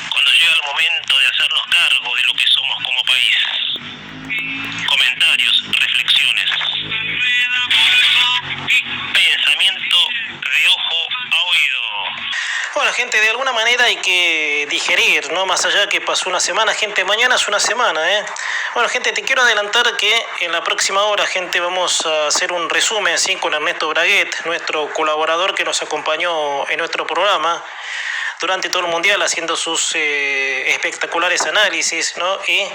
cuando llega el momento de hacernos cargo de lo que somos como país. Comentarios, reflexiones, pensamiento de ojo a oído. Bueno, gente, de alguna manera hay que digerir, ¿no? Más allá que pasó una semana, gente, mañana es una semana, ¿eh? Bueno, gente, te quiero adelantar que en la próxima hora, gente, vamos a hacer un resumen, ¿sí? Con Ernesto Braguet, nuestro colaborador que nos acompañó en nuestro programa durante todo el Mundial, haciendo sus espectaculares análisis, ¿no? Y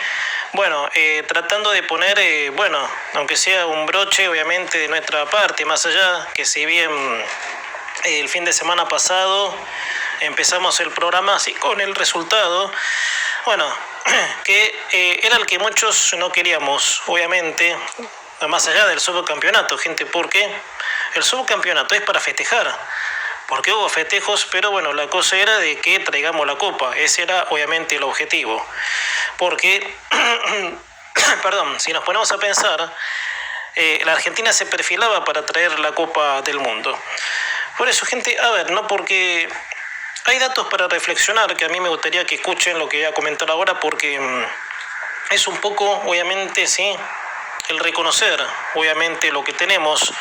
bueno, tratando de poner, bueno, aunque sea un broche, obviamente, de nuestra parte, más allá que si bien el fin de semana pasado empezamos el programa así con el resultado, bueno, que era el que muchos no queríamos, obviamente, más allá del subcampeonato, gente, porque el subcampeonato es para festejar, porque hubo festejos, pero bueno, la cosa era de que traigamos la copa, ese era obviamente el objetivo, porque, perdón, si nos ponemos a pensar, la Argentina se perfilaba para traer la Copa del Mundo. Por eso, gente, a ver, no porque hay datos para reflexionar que a mí me gustaría que escuchen lo que voy a comentar ahora, porque es un poco, obviamente, sí, el reconocer, obviamente, lo que tenemos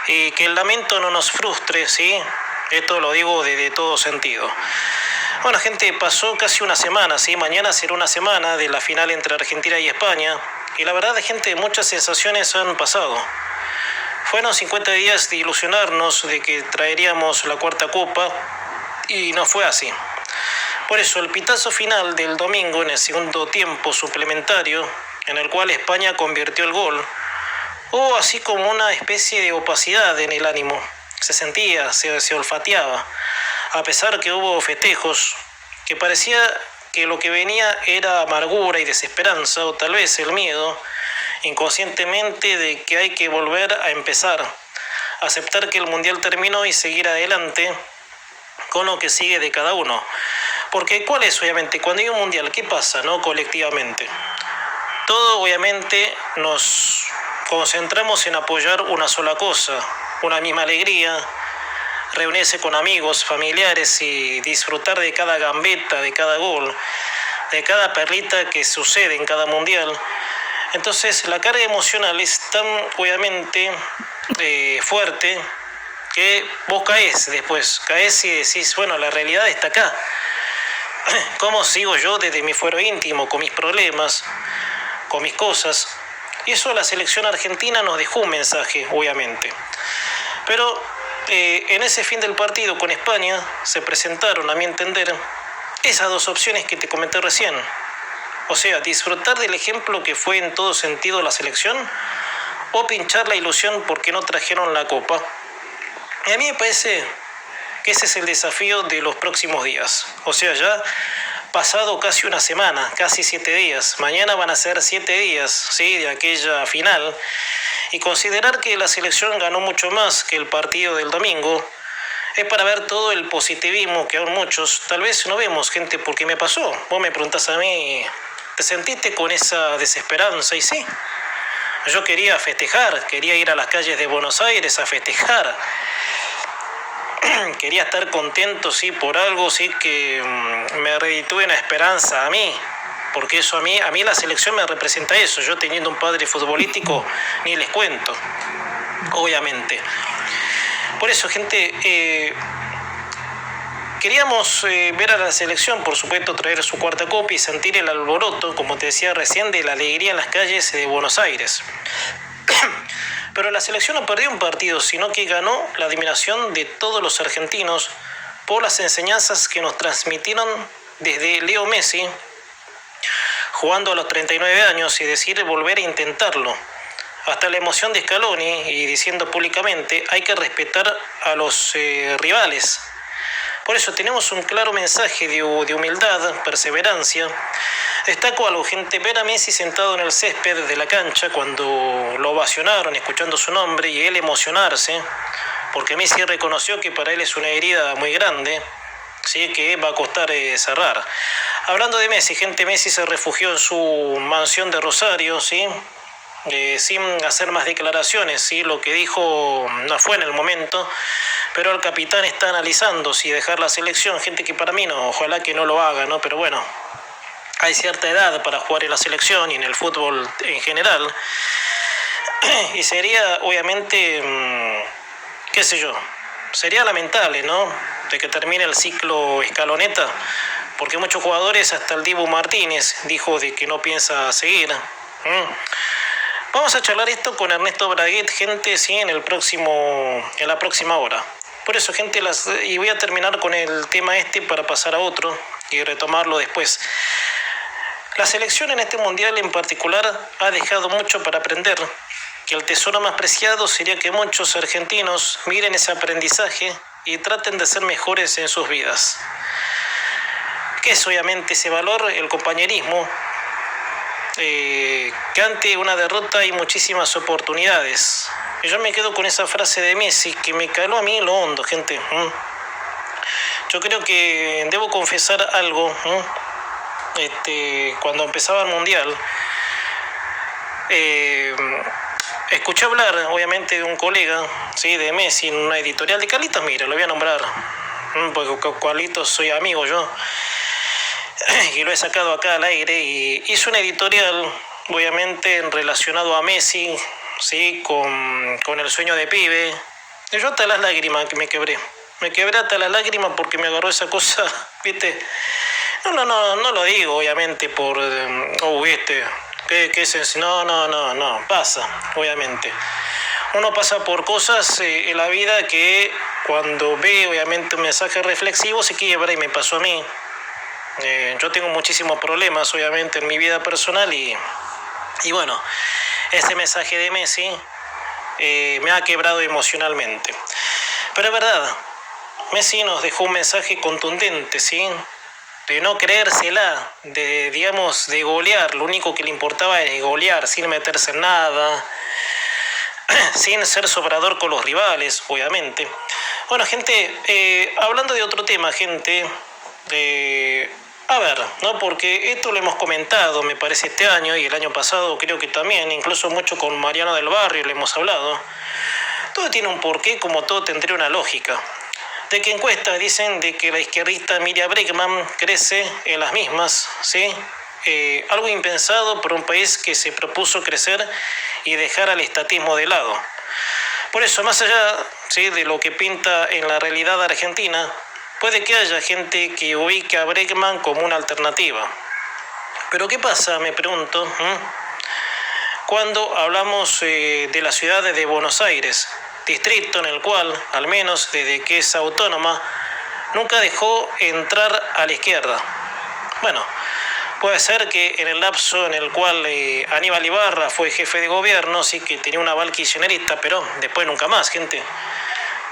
y que el lamento no nos frustre, sí, esto lo digo de todo sentido. Bueno, gente, pasó casi una semana, ¿sí? Mañana será una semana de la final entre Argentina y España. Y la verdad, gente, muchas sensaciones han pasado. Fueron 50 días de ilusionarnos de que traeríamos la cuarta copa y no fue así. Por eso, el pitazo final del domingo en el segundo tiempo suplementario, en el cual España convirtió el gol, hubo así como una especie de opacidad en el ánimo. Se sentía, se olfateaba. A pesar que hubo festejos, que parecía que lo que venía era amargura y desesperanza, o tal vez el miedo, inconscientemente, de que hay que volver a empezar, aceptar que el Mundial terminó y seguir adelante con lo que sigue de cada uno. Porque ¿cuál es, obviamente, cuando hay un Mundial, qué pasa, no, colectivamente? Todo, obviamente, nos concentramos en apoyar una sola cosa, una misma alegría, reunirse con amigos, familiares y disfrutar de cada gambeta, de cada gol, de cada perlita que sucede en cada mundial. Entonces la carga emocional es tan, obviamente, fuerte, que vos caes y decís, bueno, la realidad está acá. ¿Cómo sigo yo desde mi fuero íntimo, con mis problemas, con mis cosas? Y eso a la selección argentina nos dejó un mensaje, obviamente. Pero en ese fin del partido con España se presentaron, a mi entender, esas dos opciones que te comenté recién. O sea, disfrutar del ejemplo que fue en todo sentido la selección, o pinchar la ilusión porque no trajeron la copa. Y a mí me parece que ese es el desafío de los próximos días. O sea, ya pasado casi una semana, casi 7 días. Mañana van a ser 7 días, ¿sí?, de aquella final. Y considerar que la selección ganó mucho más que el partido del domingo es para ver todo el positivismo que aún muchos tal vez no vemos, gente, porque me pasó. Vos me preguntás a mí, ¿te sentiste con esa desesperanza? Y sí, yo quería festejar, quería ir a las calles de Buenos Aires a festejar. Quería estar contento, sí, por algo, sí, que me reditúe una esperanza a mí. Porque eso a mí la selección me representa eso. Yo teniendo un padre futbolístico, ni les cuento, obviamente. Por eso, gente, queríamos ver a la selección, por supuesto, traer su cuarta copa y sentir el alboroto, como te decía recién, de la alegría en las calles de Buenos Aires. Pero la selección no perdió un partido, sino que ganó la admiración de todos los argentinos por las enseñanzas que nos transmitieron desde Leo Messi, jugando a los 39 años, y decir volver a intentarlo. Hasta la emoción de Scaloni y diciendo públicamente hay que respetar a los rivales. Por eso tenemos un claro mensaje de humildad, perseverancia. Destaco algo, gente, ver a Messi sentado en el césped de la cancha cuando lo ovacionaron, escuchando su nombre, y él emocionarse, porque Messi reconoció que para él es una herida muy grande, ¿sí?, que va a costar cerrar. Hablando de Messi, gente, Messi se refugió en su mansión de Rosario, ¿sí?, sin hacer más declaraciones, ¿sí? Lo que dijo no fue en el momento, pero el capitán está analizando si dejar la selección, gente que para mí no, ojalá que no lo haga, ¿no? Pero bueno, hay cierta edad para jugar en la selección y en el fútbol en general, y sería obviamente, qué sé yo, sería lamentable, ¿no?, de que termine el ciclo Scaloneta, porque muchos jugadores, hasta el Dibu Martínez dijo de que no piensa seguir. Vamos a charlar esto con Ernesto Braguet, gente, sí, en la próxima hora. Por eso, gente, y voy a terminar con el tema para pasar a otro y retomarlo después. La selección en este mundial en particular ha dejado mucho para aprender, que el tesoro más preciado sería que muchos argentinos miren ese aprendizaje y traten de ser mejores en sus vidas. ¿Qué es obviamente ese valor? El compañerismo, que ante una derrota hay muchísimas oportunidades. Y yo me quedo con esa frase de Messi que me caló a mí en lo hondo, gente. Yo creo que debo confesar algo. Cuando empezaba el mundial, escuché hablar obviamente de un colega, ¿sí?, de Messi en una editorial de Carlitos, mira, lo voy a nombrar, porque Carlitos soy amigo yo, y lo he sacado acá al aire, y hizo una editorial obviamente relacionado a Messi, ¿sí?, con el sueño de pibe. Y yo hasta las lágrimas que me quebré hasta las lágrimas porque me agarró esa cosa, ¿viste? No lo digo obviamente por, ¿qué es eso? No, pasa, obviamente. Uno pasa por cosas en la vida que cuando ve obviamente un mensaje reflexivo se quiebra, y me pasó a mí. Yo tengo muchísimos problemas obviamente en mi vida personal, y bueno, ese mensaje de Messi me ha quebrado emocionalmente. Pero es verdad, Messi nos dejó un mensaje contundente, ¿sí?, de no creérsela, de golear. Lo único que le importaba era golear, sin meterse en nada, sin ser sobrador con los rivales, obviamente. Bueno, gente, hablando de otro tema, gente, a ver, ¿no?, porque esto lo hemos comentado, me parece, este año y el año pasado creo que también, incluso mucho con Mariano del Barrio lo hemos hablado. Todo tiene un porqué, como todo tendría una lógica. De que encuestas dicen de que la izquierdista Miriam Bregman crece en las mismas, ¿sí? Algo impensado por un país que se propuso crecer y dejar al estatismo de lado. Por eso, más allá, ¿sí?, de lo que pinta en la realidad argentina, puede que haya gente que ubique a Bregman como una alternativa. Pero ¿qué pasa, me pregunto, cuando hablamos de la ciudad de Buenos Aires, distrito en el cual, al menos desde que es autónoma, nunca dejó entrar a la izquierda? Bueno, puede ser que en el lapso en el cual Aníbal Ibarra fue jefe de gobierno, sí que tenía un aval kirchnerista, pero después nunca más, gente.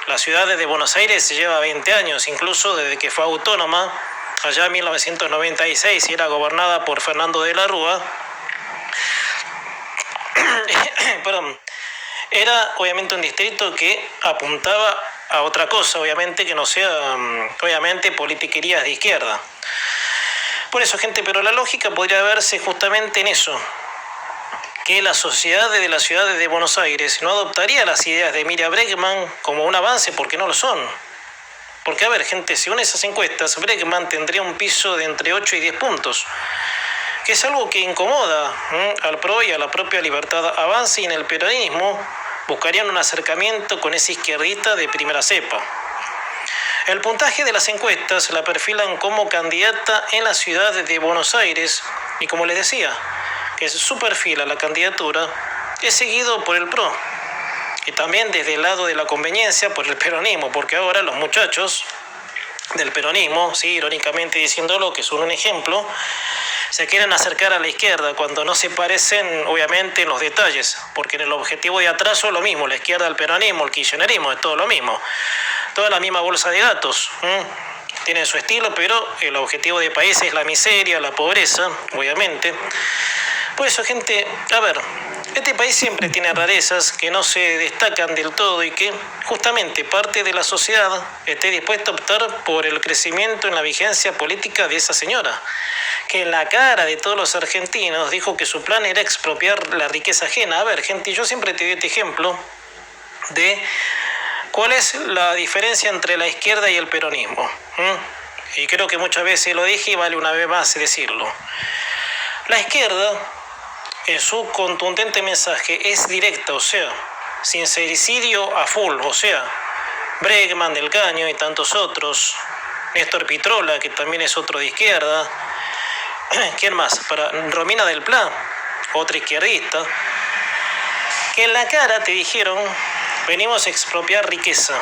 La ciudad de Buenos Aires se lleva 20 años, incluso desde que fue autónoma, allá en 1996, y era gobernada por Fernando de la Rúa. Perdón. Era obviamente un distrito que apuntaba a otra cosa, obviamente que no sea, obviamente, politiquerías de izquierda. Por eso, gente, pero la lógica podría verse justamente en eso, que la sociedad de la ciudad de Buenos Aires no adoptaría las ideas de Miriam Bregman como un avance, porque no lo son. Porque, a ver, gente, según esas encuestas, Bregman tendría un piso de entre 8 y 10 puntos, que es algo que incomoda al PRO y a la propia Libertad Avanza, y en el peronismo buscarían un acercamiento con esa izquierdita de primera cepa. El puntaje de las encuestas la perfilan como candidata en la ciudad de Buenos Aires, y como les decía, que su perfil a la candidatura es seguido por el PRO, y también desde el lado de la conveniencia por el peronismo, porque ahora los muchachos del peronismo, sí, irónicamente diciéndolo, que son un ejemplo, se quieren acercar a la izquierda cuando no se parecen, obviamente, en los detalles, porque en el objetivo de atraso es lo mismo, la izquierda, el peronismo, el kirchnerismo, es todo lo mismo, toda la misma bolsa de gatos. Tienen su estilo, pero el objetivo de país es la miseria, la pobreza, obviamente. Por eso, gente, a ver, este país siempre tiene rarezas que no se destacan del todo, y que justamente parte de la sociedad esté dispuesta a optar por el crecimiento en la vigencia política de esa señora, que en la cara de todos los argentinos dijo que su plan era expropiar la riqueza ajena. A ver, gente, yo siempre te doy este ejemplo de ¿Cuál es la diferencia entre la izquierda y el peronismo? Y creo que muchas veces lo dije y vale una vez más decirlo. La izquierda, en su contundente mensaje, es directa, o sea, sincericidio a full, o sea, Bregman, Del Caño y tantos otros, Néstor Pitrola, que también es otro de izquierda, ¿quién más? Romina del Pla, otra izquierdista, que en la cara te dijeron: venimos a expropiar riqueza,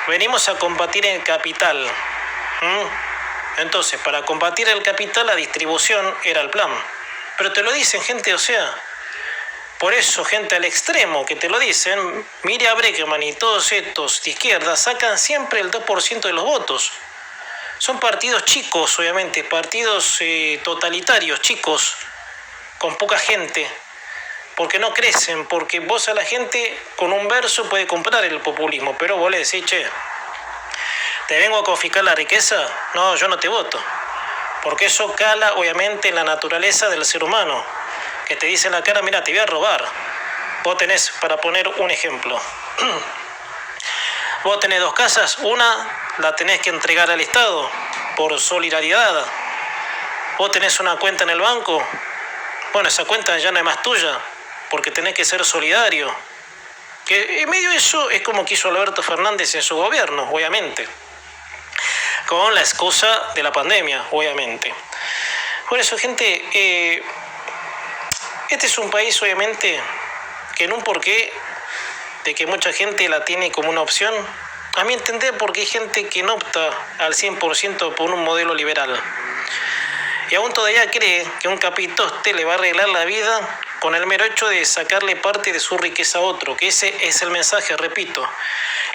venimos a combatir el capital. Entonces, para combatir el capital, la distribución era el plan. Pero te lo dicen, gente, o sea, por eso, gente al extremo que te lo dicen, Miriam Bregman y todos estos de izquierda sacan siempre el 2% de los votos. Son partidos chicos, obviamente, partidos totalitarios, chicos, con poca gente, porque no crecen, porque vos a la gente con un verso puede comprar el populismo, pero vos le decís: che, ¿te vengo a confiscar la riqueza? No, yo no te voto. Porque eso cala, obviamente, en la naturaleza del ser humano, que te dice en la cara: mira, te voy a robar. Vos tenés, para poner un ejemplo, vos tenés 2 casas, una la tenés que entregar al Estado por solidaridad. Vos tenés una cuenta en el banco, bueno, esa cuenta ya no es más tuya, porque tenés que ser solidario. Que en medio de eso es como quiso Alberto Fernández en su gobierno, obviamente, con la excusa de la pandemia, obviamente. Por eso, gente, este es un país, obviamente, que en un porqué de que mucha gente la tiene como una opción, a mi entender, porque hay gente que no opta al 100% por un modelo liberal. Y aún todavía cree que un capitoste le va a arreglar la vida con el mero hecho de sacarle parte de su riqueza a otro, que ese es el mensaje, repito.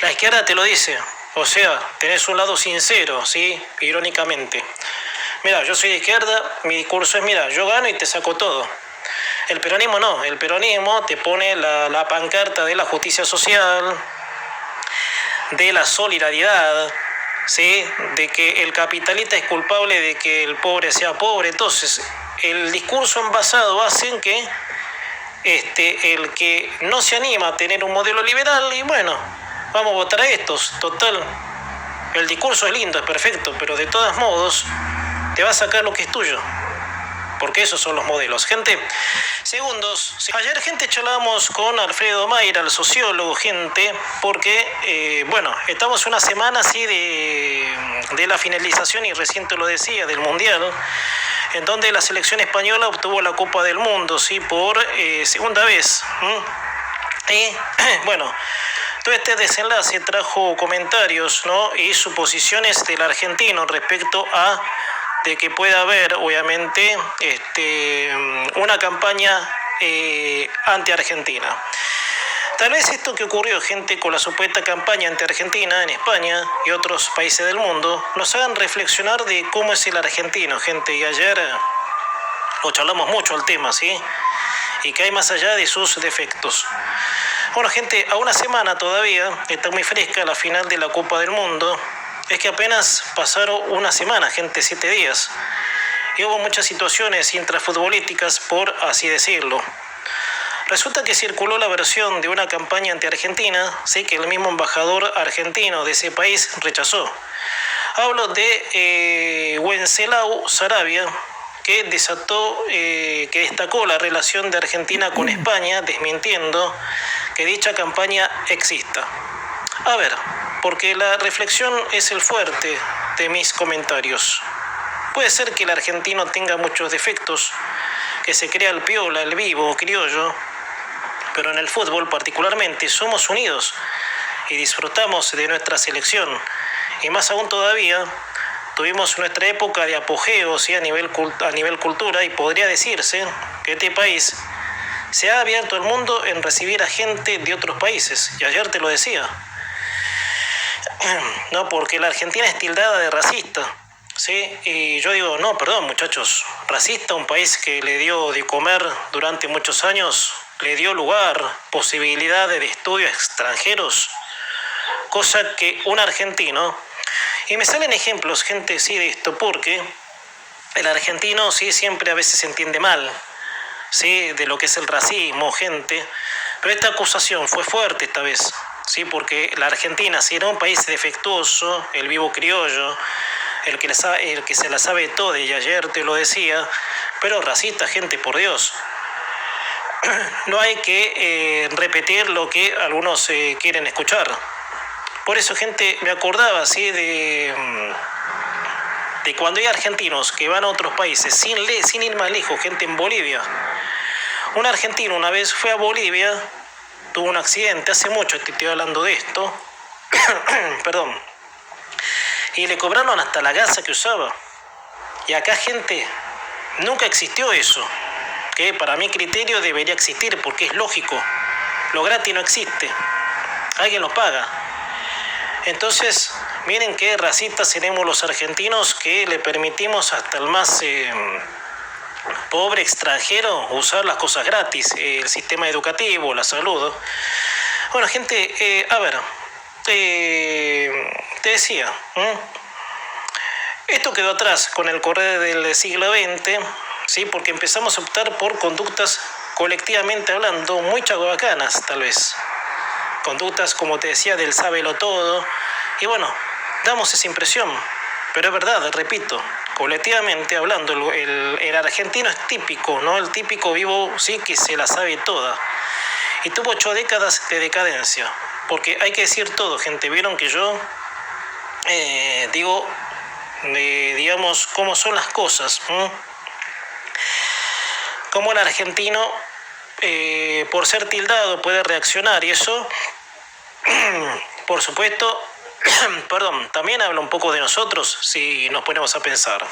La izquierda te lo dice, o sea, tenés un lado sincero, ¿sí? Irónicamente. Mira, yo soy de izquierda, mi discurso es: mira, yo gano y te saco todo. El peronismo no, el peronismo te pone la pancarta de la justicia social, de la solidaridad, ¿sí? De que el capitalista es culpable de que el pobre sea pobre. Entonces, el discurso envasado hace en que el que no se anima a tener un modelo liberal, y bueno, vamos a votar a estos. Total, el discurso es lindo, es perfecto, pero de todos modos te va a sacar lo que es tuyo, porque esos son los modelos. Gente, segundos. Ayer, gente, charlamos con Alfredo Mayra, el sociólogo, gente, porque, bueno, estamos una semana así de la finalización, y recién te lo decía, del Mundial, en donde la selección española obtuvo la Copa del Mundo, ¿sí? Por segunda vez. Y, bueno, todo este desenlace trajo comentarios, ¿no? Y suposiciones del argentino respecto a de que pueda haber, obviamente, una campaña anti-argentina. Tal vez esto que ocurrió, gente, con la supuesta campaña anti-argentina en España y otros países del mundo, nos hagan reflexionar de cómo es el argentino, gente. Y ayer lo charlamos mucho al tema, ¿sí? Y que hay más allá de sus defectos. Bueno, gente, a una semana todavía, está muy fresca la final de la Copa del Mundo. Es que apenas pasaron una semana, gente, 7 días. Y hubo muchas situaciones intrafutbolísticas, por así decirlo. Resulta que circuló la versión de una campaña anti-argentina, sí, que el mismo embajador argentino de ese país rechazó. Hablo de Wenceslao Saravia, que destacó la relación de Argentina con España, desmintiendo que dicha campaña exista. A ver, porque la reflexión es el fuerte de mis comentarios. Puede ser que el argentino tenga muchos defectos, que se crea el piola, el vivo, criollo, pero en el fútbol particularmente somos unidos y disfrutamos de nuestra selección. Y más aún todavía, tuvimos nuestra época de apogeo, ¿sí? a nivel cultura, y podría decirse que este país se ha abierto al mundo en recibir a gente de otros países. Y ayer te lo decía. No, porque la Argentina es tildada de racista, ¿sí? Y yo digo, no, perdón, muchachos, racista, un país que le dio de comer durante muchos años, le dio lugar, posibilidades de estudio a extranjeros, cosa que un argentino, y me salen ejemplos, gente, sí, de esto, porque el argentino, sí, siempre a veces se entiende mal, sí, de lo que es el racismo, gente, pero esta acusación fue fuerte esta vez. ¿sí? Porque la Argentina, si era un país defectuoso, el vivo criollo, el que se la sabe todo, y ayer te lo decía, pero racista, gente, por Dios. No hay que repetir lo que algunos quieren escuchar. Por eso, gente, me acordaba, ¿sí? de cuando hay argentinos que van a otros países, sin ir más lejos, gente, en Bolivia. Un argentino una vez fue a Bolivia, tuvo un accidente, hace mucho estoy hablando de esto, perdón, y le cobraron hasta la gasa que usaba. Y acá, gente, nunca existió eso, que para mi criterio debería existir, porque es lógico. Lo gratis no existe, alguien lo paga. Entonces, miren qué racistas seremos los argentinos, que le permitimos hasta el más pobre extranjero usar las cosas gratis, el sistema educativo, la salud. Bueno, gente, a ver, te decía, esto quedó atrás con el correr del siglo XX, ¿sí? Porque empezamos a optar por conductas, colectivamente hablando, muy chagobacanas, tal vez. Conductas, como te decía, del sábelo todo. Y bueno, damos esa impresión. Pero es verdad, repito, colectivamente hablando, el argentino es típico, ¿no? El típico vivo, sí, que se la sabe toda. Y tuvo 8 décadas de decadencia. Porque hay que decir todo, gente. Vieron que yo digo, digamos, cómo son las cosas. Cómo el argentino, por ser tildado, puede reaccionar. Y eso, por supuesto, perdón, también habla un poco de nosotros si nos ponemos a pensar.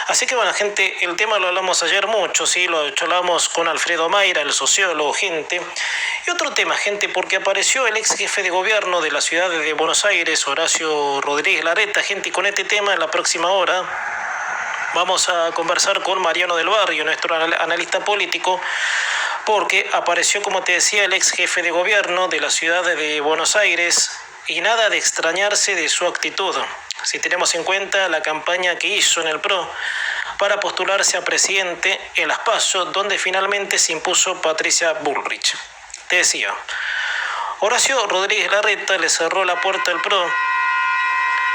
Así que bueno, gente, el tema lo hablamos ayer mucho, ¿sí? Lo hablamos con Alfredo Mayra, el sociólogo, gente. Y otro tema, gente, porque apareció el ex jefe de gobierno de la ciudad de Buenos Aires, Horacio Rodríguez Larreta, gente, y con este tema en la próxima hora vamos a conversar con Mariano del Barrio, nuestro analista político, porque apareció, como te decía, el ex jefe de gobierno de la ciudad de Buenos Aires, y nada de extrañarse de su actitud, si tenemos en cuenta la campaña que hizo en el PRO para postularse a presidente en las PASO, donde finalmente se impuso Patricia Bullrich. Te decía, Horacio Rodríguez Larreta le cerró la puerta al PRO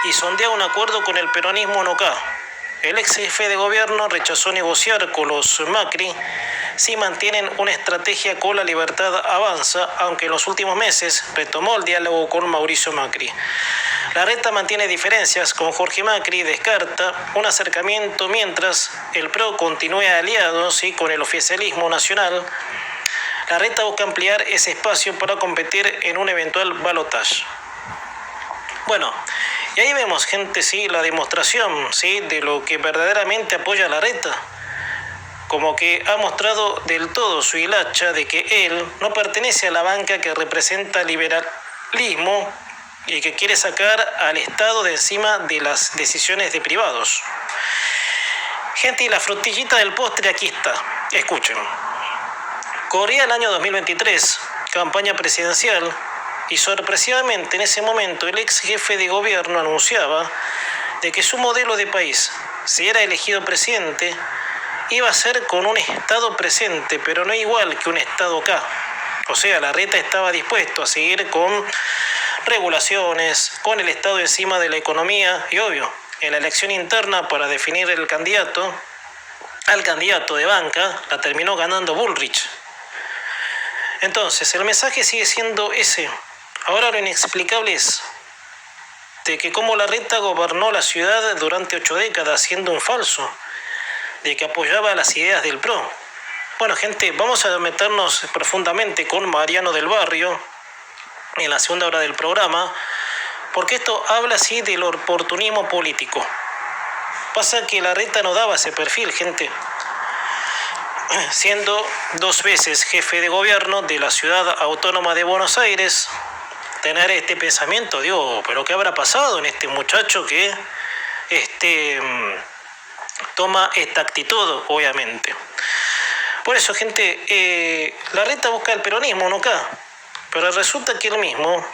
y sondea un acuerdo con el peronismo no K. El ex jefe de gobierno rechazó negociar con los Macri si mantienen una estrategia con la Libertad Avanza, aunque en los últimos meses retomó el diálogo con Mauricio Macri. Larreta mantiene diferencias con Jorge Macri y descarta un acercamiento mientras el PRO continúe aliado, ¿sí?, con el oficialismo nacional. Larreta busca ampliar ese espacio para competir en un eventual balotaje. Bueno, y ahí vemos, gente, sí, la demostración, sí, de lo que verdaderamente apoya a Larreta. Como que ha mostrado del todo su hilacha de que él no pertenece a la banca que representa liberalismo y que quiere sacar al Estado de encima de las decisiones de privados. Gente, y la frutillita del postre aquí está. Escuchen. Corría el año 2023, campaña presidencial, y sorpresivamente en ese momento el ex jefe de gobierno anunciaba de que su modelo de país, si era elegido presidente, iba a ser con un Estado presente, pero no igual que un Estado acá. O sea, Larreta estaba dispuesto a seguir con regulaciones, con el Estado encima de la economía y, obvio, en la elección interna para definir al candidato de banca, la terminó ganando Bullrich. Entonces, el mensaje sigue siendo ese. Ahora lo inexplicable es de que como Larreta gobernó la ciudad durante 8 décadas siendo un falso, de que apoyaba las ideas del PRO. Bueno, gente, vamos a meternos profundamente con Mariano del Barrio en la segunda hora del programa, porque esto habla así del oportunismo político. Pasa que Larreta no daba ese perfil, gente. Siendo 2 veces jefe de gobierno de la ciudad autónoma de Buenos Aires, tener este pensamiento, digo, pero ¿qué habrá pasado en este muchacho que toma esta actitud, obviamente? Por eso, gente, Larreta busca el peronismo no K, pero resulta que él mismo,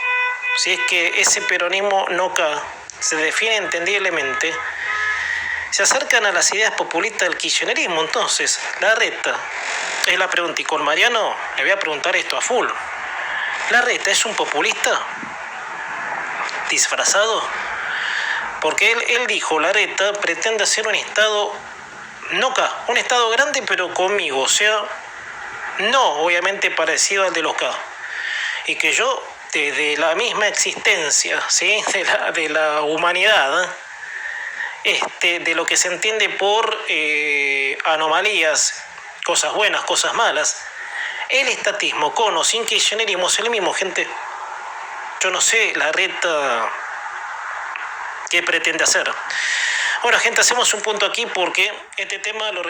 si es que ese peronismo no K se define entendiblemente, se acercan a las ideas populistas del kirchnerismo. Entonces, Larreta, es la pregunta, y con Mariano le voy a preguntar esto a full. Larreta es un populista disfrazado, porque él dijo, Larreta pretende hacer un estado, no K, un estado grande pero conmigo, o sea, no obviamente parecido al de los K, y que yo desde la misma existencia, ¿sí? de la humanidad, de lo que se entiende por anomalías, cosas buenas, cosas malas, el estatismo con o sin kirchnerismo es el mismo, gente. Yo no sé Larreta qué pretende hacer. Bueno, gente, hacemos un punto aquí porque este tema lo